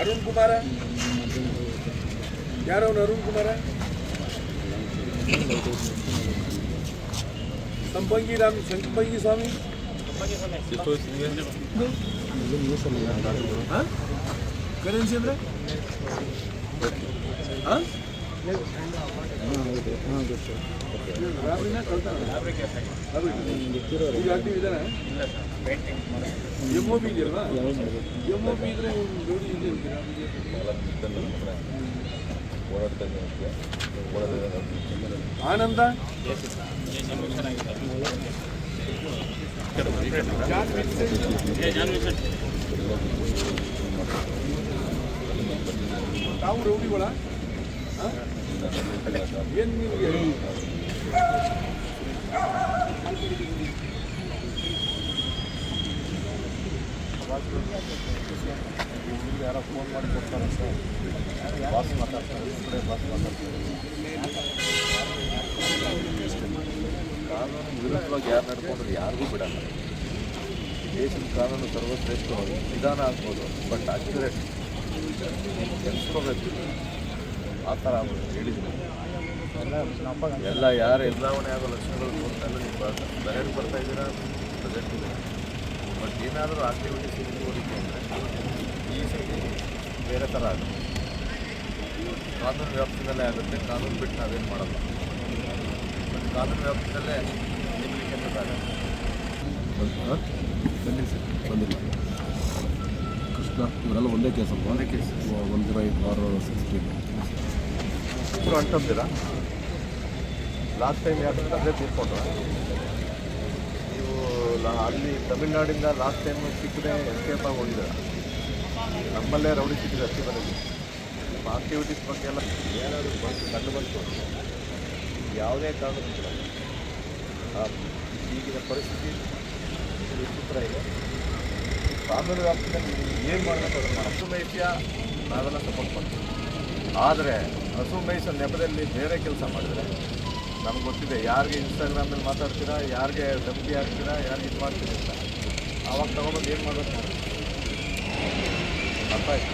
ಅರುಣ್ ಕುಮಾರ ಯಾರವನು? ಅರುಣ್ ಕುಮಾರ ಸಂಪಂಗಿ ಸ್ವಾಮಿ currency ಅಂದ್ರೆ MOB ಇದೆಯಲ್ವಾ? MOB ಇದ್ರೆ ನೋಡಿ ಆನಂದ ತಾವು ರೌಡಿಗಳ ಏನು ನಿಮಗೆ ಯಾರೋ ಫೋನ್ ಮಾಡಿ ಕೊಡ್ತಾರೆ ಸರ್, ಬಾಸ್ ಮಾತಾಡ್ತಾರೆ, ಈ ಕಡೆ ಬಾಸ್ ಮಾತಾಡ್ತಾರೆ. ಕಾನೂನು ವಿರುದ್ಧವಾಗಿ ಯಾರು ನಡ್ಕೊಂಡ್ರೆ ಯಾರಿಗೂ ಬಿಡಲ್ಲ. ದೇಶದ ಕಾನೂನು ಸರ್ವಶ್ರೇಷ್ಠ ನಿಧಾನ ಆಗ್ಬೋದು, ಬಟ್ ಅಕ್ಯುರೇಟ್ ಕೆಲ್ಸ್ಕೋಬೇಕು. ಆ ಥರ ಹೇಳಿದ್ದೀನಿ. ಎಲ್ಲ ಯಾರು ಬದಲಾವಣೆ ಆಗೋ ಲಕ್ಷಣಗಳು ನೋಡ್ತಾಯಿಲ್ಲ. ನೀವು ಬರೆದು ಬರ್ತಾ ಇದ್ದೀರಾ, ಪ್ರೆಸೆಂಟ್ ಇದೆ. ಬಟ್ ಏನಾದರೂ ಆಕ್ಟಿವಿಟೀಸ್ ಇಟ್ಕೋಲಿಕ್ಕೆ ಅಂದರೆ ಈ ಸತಿ ಬೇರೆ ಥರ ಆಗುತ್ತೆ. ಕಾನೂನು ವ್ಯಾಪ್ತಿನಲ್ಲೇ ಆಗುತ್ತೆ. ಕಾನೂನು ಬಿಟ್ಟು ನಾವೇನು ಮಾಡಲ್ಲ. ಬಟ್ ಕಾನೂನು ವ್ಯಾಪ್ತಿನಲ್ಲೇ ನಿಮ್ಮಲಿಕ್ಕೆ ಬಂದಿಲ್ಲ. ಕೃಷ್ಣ ಇವರೆಲ್ಲ ಒಂದೇ ಕೇಸ್ ಅಲ್ವಾ? ಒಂದೇ ಕೇಸ್. 108/16 ಇಬ್ಬರು ಅಂಟಿದ್ದೀರಾ? ಲಾಸ್ಟ್ ಟೈಮ್ ಯಾಕೆ ಅದೇ ತೀರ್ಕೊಂಡ್ರ ನೀವು? ಅಲ್ಲಿ ತಮಿಳ್ನಾಡಿಂದ ಲಾಸ್ಟ್ ಟೈಮ್ ಸಿಕ್ಕದೆ ಎಸ್ಕೇಪ್ ಆಗಿ ಹೋಗಿದ್ದೀರ. ನಮ್ಮಲ್ಲೇ ರೌಡಿ ಸಿಕ್ಕಿದೆ ಅಷ್ಟೇ ಬಂದಿದೆ. ನಿಮ್ಮ ಆಕ್ಟಿವಿಟೀಸ್ ಬಗ್ಗೆ ಎಲ್ಲ ಏನಾದರೂ ಕಂಡು ಬಂತು ಯಾವುದೇ ಕಾರಣಕ್ಕೂ ಕೂಡ ಈಗಿನ ಪರಿಸ್ಥಿತಿ ವಿಚಿತ್ರ ಇದೆ. ಕಾನೂನು ವ್ಯಾಪ್ತಿಯಲ್ಲಿ ಏನು ಮಾಡಬೇಕು ಅದನ್ನು ಹಸು ಮೇಯಿಸಿಯ ನಾವೆಲ್ಲ ಸಪೋರ್ಟ್ ಮಾಡ್ತೀವಿ. ಆದರೆ ಹಸು ಮೇಯಿಸೋ ನೆಪದಲ್ಲಿ ಬೇರೆ ಕೆಲಸ ಮಾಡಿದರೆ ನಮ್ಗೆ ಗೊತ್ತಿದೆ ಯಾರಿಗೆ ಇನ್ಸ್ಟಾಗ್ರಾಮಲ್ಲಿ ಮಾತಾಡ್ತೀರಾ, ಯಾರಿಗೆ ಧಮಕಿ ಹಾಕ್ತೀರಾ, ಯಾರಿಗೆ ಇದು ಮಾಡ್ತೀರಿ ಅಂತ. ಆವಾಗ ತಗೊಂಡು ಏನು ಮಾಡಬೇಕು ಅರ್ಥ ಆಯ್ತು.